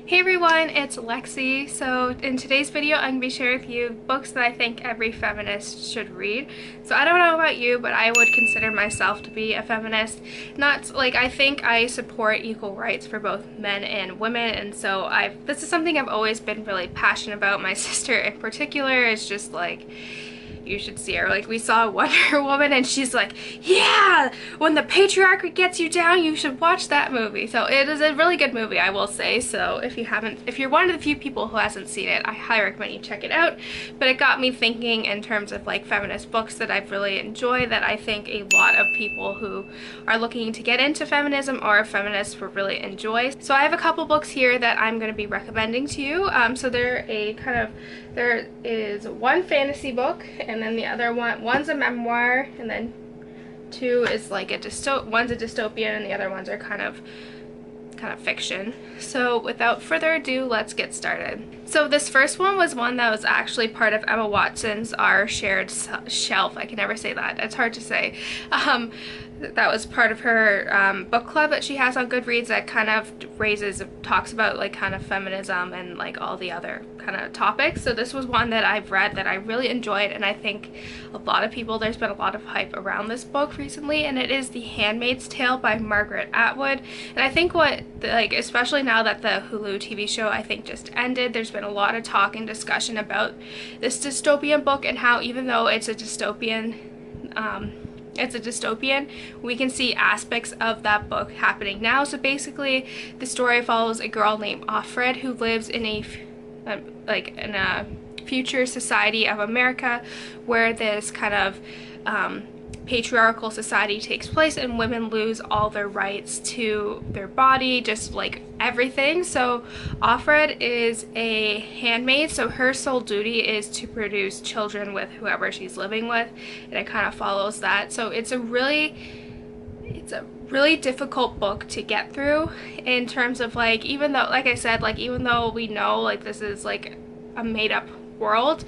Hey everyone, it's Lexie. So in today's video I'm going to be sharing with you books that I think every feminist should read. So I don't know about you, but I would consider myself to be a feminist. Not like, I think I support equal rights for both men and women, and so this is something I've always been really passionate about. My sister in particular is just like, you should see her. Like, we saw Wonder Woman and she's like, yeah, when the patriarchy gets you down, you should watch that movie. So it is a really good movie, I will say. So if you're one of the few people who hasn't seen it, I highly recommend you check it out. But it got me thinking in terms of like feminist books that I've really enjoyed, that I think a lot of people who are looking to get into feminism or feminists will really enjoy. So I have a couple books here that I'm going to be recommending to you. So there is one fantasy book, and then the other one's a memoir, and then two is like one's a dystopian, and the other ones are kind of fiction. So without further ado, let's get started. So this first one was one that was actually part of Emma Watson's Our Shared Shelf. I can never say that. It's hard to say. That was part of her book club that she has on Goodreads, that kind of talks about like kind of feminism and like all the other kind of topics. So this was one that I've read that I really enjoyed, and I think a lot of people, there's been a lot of hype around this book recently, and it is The Handmaid's Tale by Margaret Atwood. And I think especially now that the Hulu TV show I think just ended, there's been a lot of talk and discussion about this dystopian book, and how even though it's a dystopian, we can see aspects of that book happening now. So basically the story follows a girl named Offred who lives in a future society of America where this kind of patriarchal society takes place, and women lose all their rights to their body, just like everything. So Offred is a handmaid, so her sole duty is to produce children with whoever she's living with, and it kind of follows that. So it's a really difficult book to get through, in terms of like, even though, like I said, like even though we know like this is like a made-up world,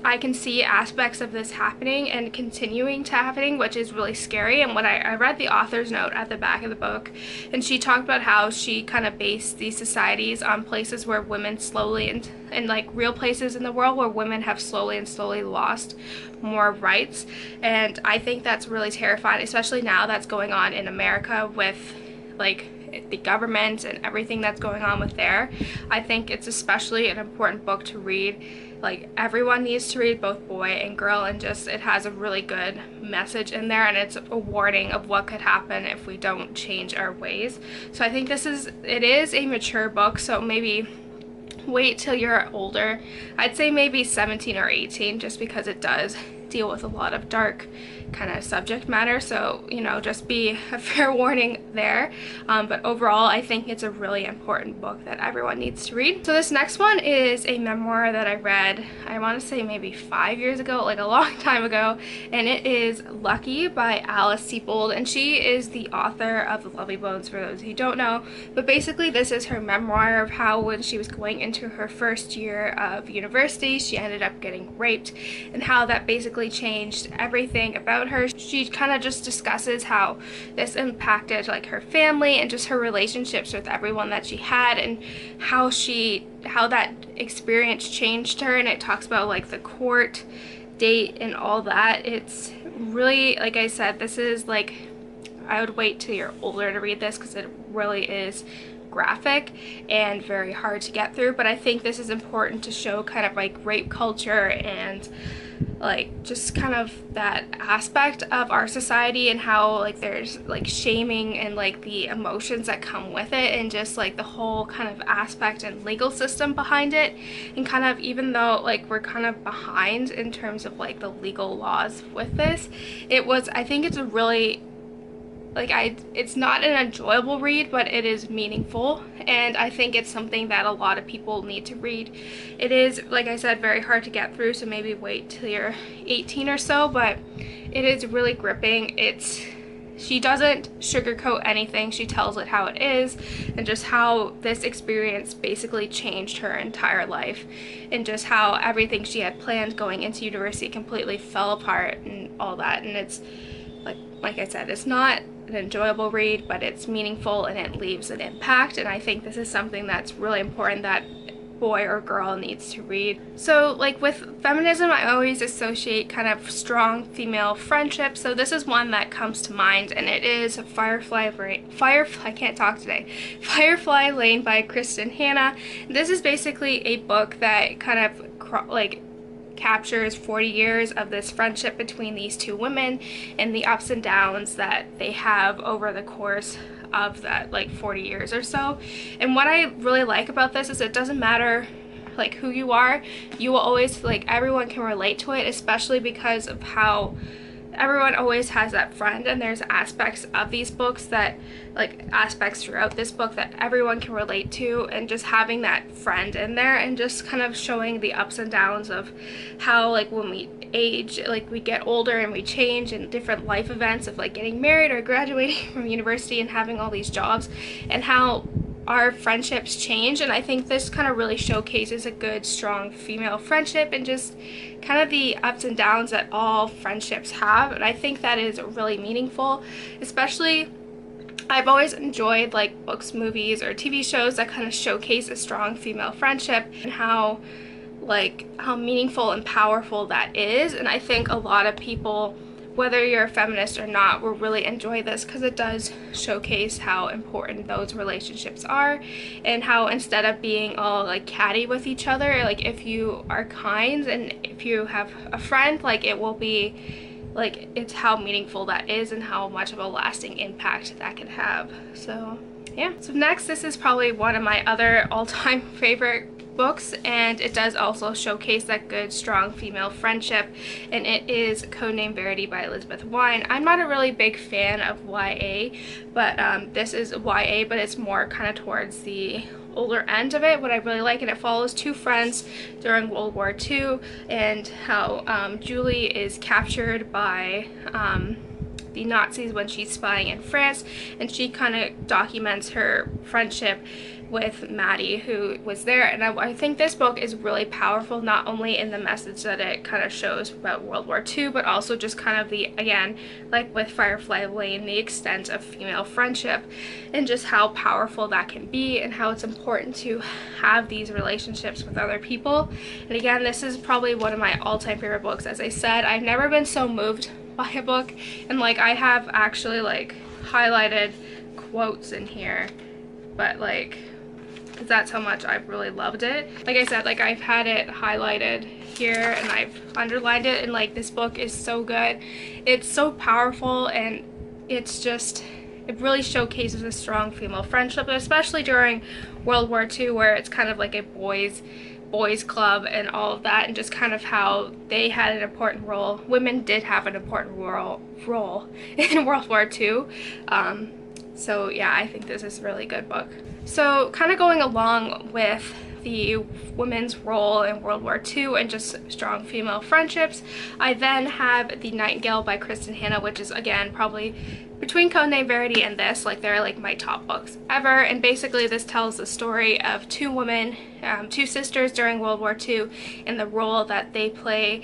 I can see aspects of this happening and continuing to happening, which is really scary. And when I read the author's note at the back of the book, and she talked about how she kind of based these societies on places where women slowly and like real places in the world where women have slowly lost more rights. And I think that's really terrifying, especially now that's going on in America with like the government and everything that's going on with there. I think it's especially an important book to read. Like, everyone needs to read, both boy and girl, and just it has a really good message in there, and it's a warning of what could happen if we don't change our ways. So I think it is a mature book, so maybe wait till you're older. I'd say maybe 17 or 18, just because it does deal with a lot of dark kind of subject matter, so you know, just be a fair warning there. But overall I think it's a really important book that everyone needs to read. So this next one is a memoir that I read, I want to say maybe 5 years ago, like a long time ago, and it is Lucky by Alice Sebold, and she is the author of The Lovely Bones, for those who don't know. But basically this is her memoir of how when she was going into her first year of university she ended up getting raped, and how that basically changed everything about her. She kind of just discusses how this impacted like her family and just her relationships with everyone that she had, and how that experience changed her. And it talks about like the court date and all that. It's really, like I said, this is like, I would wait till you're older to read this, because it really is graphic and very hard to get through. But I think this is important to show kind of like rape culture and like just kind of that aspect of our society, and how like there's like shaming and like the emotions that come with it, and just like the whole kind of aspect and legal system behind it. And kind of, even though like we're kind of behind in terms of like the legal laws with this, I think it's a really it's not an enjoyable read, but it is meaningful, and I think it's something that a lot of people need to read. It is, like I said, very hard to get through, so maybe wait till you're 18 or so, but it is really gripping. She doesn't sugarcoat anything, she tells it how it is, and just how this experience basically changed her entire life, and just how everything she had planned going into university completely fell apart and all that. And it's like I said, it's not an enjoyable read, but it's meaningful and it leaves an impact. And I think this is something that's really important that boy or girl needs to read. So like with feminism, I always associate kind of strong female friendships. So this is one that comes to mind, and it is Firefly Lane by Kristin Hannah. This is basically a book that kind of like captures 40 years of this friendship between these two women and the ups and downs that they have over the course of that like 40 years or so. And what I really like about this is it doesn't matter like who you are, you will always, like, everyone can relate to it, especially because of how everyone always has that friend, and there's aspects of these books that, like, aspects throughout this book that everyone can relate to, and just having that friend in there and just kind of showing the ups and downs of how, like, when we age, like, we get older and we change, and different life events of like getting married or graduating from university and having all these jobs, and how our friendships change. And I think this kind of really showcases a good, strong female friendship and just kind of the ups and downs that all friendships have. And I think that is really meaningful, especially I've always enjoyed like books, movies, or TV shows that kind of showcase a strong female friendship and how meaningful and powerful that is. And I think a lot of people, whether you're a feminist or not, will really enjoy this because it does showcase how important those relationships are, and how instead of being all like catty with each other, like if you are kind and if you have a friend, like it will be like, it's how meaningful that is and how much of a lasting impact that can have. So yeah. So next, this is probably one of my other all-time favorite books, and it does also showcase that good, strong female friendship, and it is Codename Verity by Elizabeth Wine. I'm not a really big fan of YA, but this is YA, but it's more kind of towards the older end of it. What I really like, and it follows two friends during World War II, and how Julie is captured by the Nazis when she's spying in France, and she kind of documents her friendship with Maddie, who was there. And I think this book is really powerful, not only in the message that it kind of shows about World War II, but also just kind of the, again, like with Firefly Lane, the extent of female friendship and just how powerful that can be, and how it's important to have these relationships with other people. And again, this is probably one of my all-time favorite books. As I said, I've never been so moved by a book, and like I have actually like highlighted quotes in here, but like that's how much I've really loved it. Like I said, like I've had it highlighted here and I've underlined it, and like this book is so good. It's so powerful, and it's just, it really showcases a strong female friendship, especially during World War II, where it's kind of like a boys club and all of that, and just kind of how they had an important role. Women did have an important role in World War II. So yeah, I think this is a really good book. So kind of going along with the women's role in World War II and just strong female friendships, I then have the Night Gale by Kristin Hannah, which is again probably between Codename Verity and this, like they're like my top books ever. And basically this tells the story of two women, two sisters during World War II, and the role that they played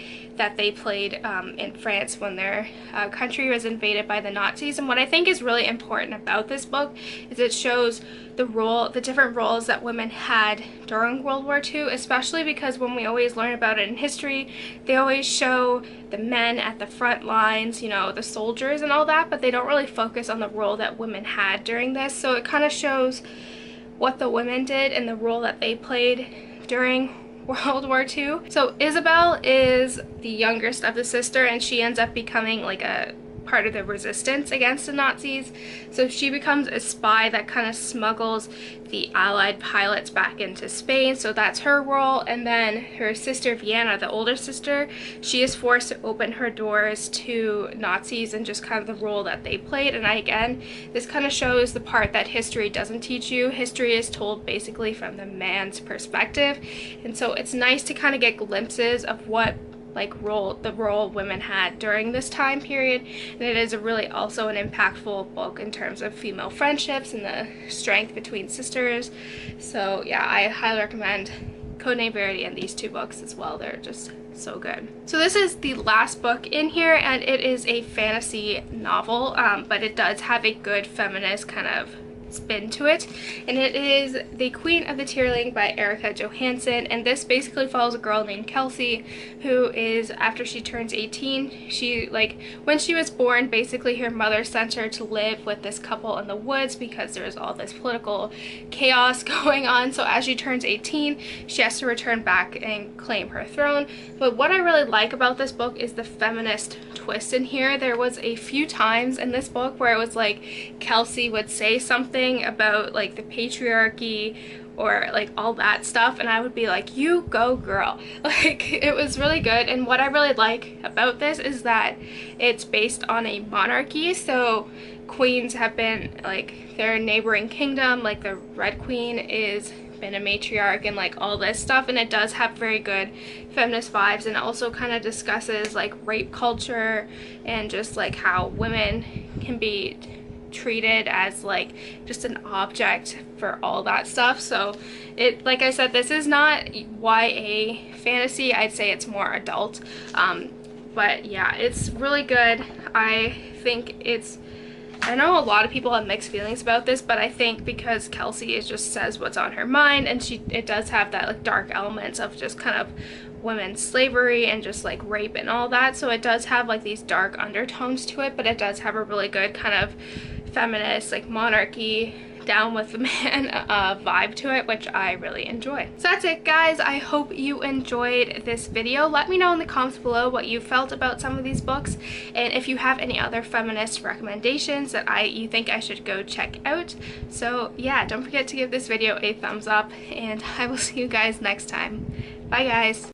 in France when their country was invaded by the Nazis. And what I think is really important about this book is it shows the different roles that women had during World War II, especially because when we always learn about it in history, they always show the men at the front lines, you know, the soldiers and all that, but they don't really focus on the role that women had during this. So it kind of shows what the women did and the role that they played during World War II. So Isabel is the youngest of the sister, and she ends up becoming like a part of the resistance against the Nazis. So she becomes a spy that kind of smuggles the Allied pilots back into Spain, so that's her role. And then her sister Vienna, the older sister, she is forced to open her doors to Nazis, and just kind of the role that they played. And again, this kind of shows the part that history doesn't teach you. History is told basically from the man's perspective, and so it's nice to kind of get glimpses of what the role women had during this time period. And it is a really also an impactful book in terms of female friendships and the strength between sisters. So yeah, I highly recommend Codename Verity and these two books as well. They're just so good. So this is the last book in here, and it is a fantasy novel, but it does have a good feminist kind of spin to it, and it is The Queen of the Tearling by Erika Johansen. And this basically follows a girl named Kelsey, who is, after she turns 18, she, like, when she was born, basically her mother sent her to live with this couple in the woods because there's all this political chaos going on. So as she turns 18, she has to return back and claim her throne. But what I really like about this book is the feminist twist in here. There was a few times in this book where it was like Kelsey would say something about like the patriarchy or like all that stuff, and I would be like, you go girl. Like, it was really good. And what I really like about this is that it's based on a monarchy, so queens have been, like, their neighboring kingdom, like the Red Queen is been a matriarch and like all this stuff, and it does have very good feminist vibes, and also kind of discusses like rape culture and just like how women can be treated as like just an object for all that stuff. So it, like I said, this is not YA fantasy, I'd say it's more adult, but yeah, it's really good. I think it's, I know a lot of people have mixed feelings about this, but I think because Kelsey is just says what's on her mind, and it does have that like dark elements of just kind of women's slavery and just like rape and all that, so it does have like these dark undertones to it, but it does have a really good kind of feminist, like monarchy, down with the man vibe to it, which I really enjoy. So that's it, guys. I hope you enjoyed this video. Let me know in the comments below what you felt about some of these books, and if you have any other feminist recommendations that you think I should go check out. So yeah, don't forget to give this video a thumbs up, and I will see you guys next time. Bye guys.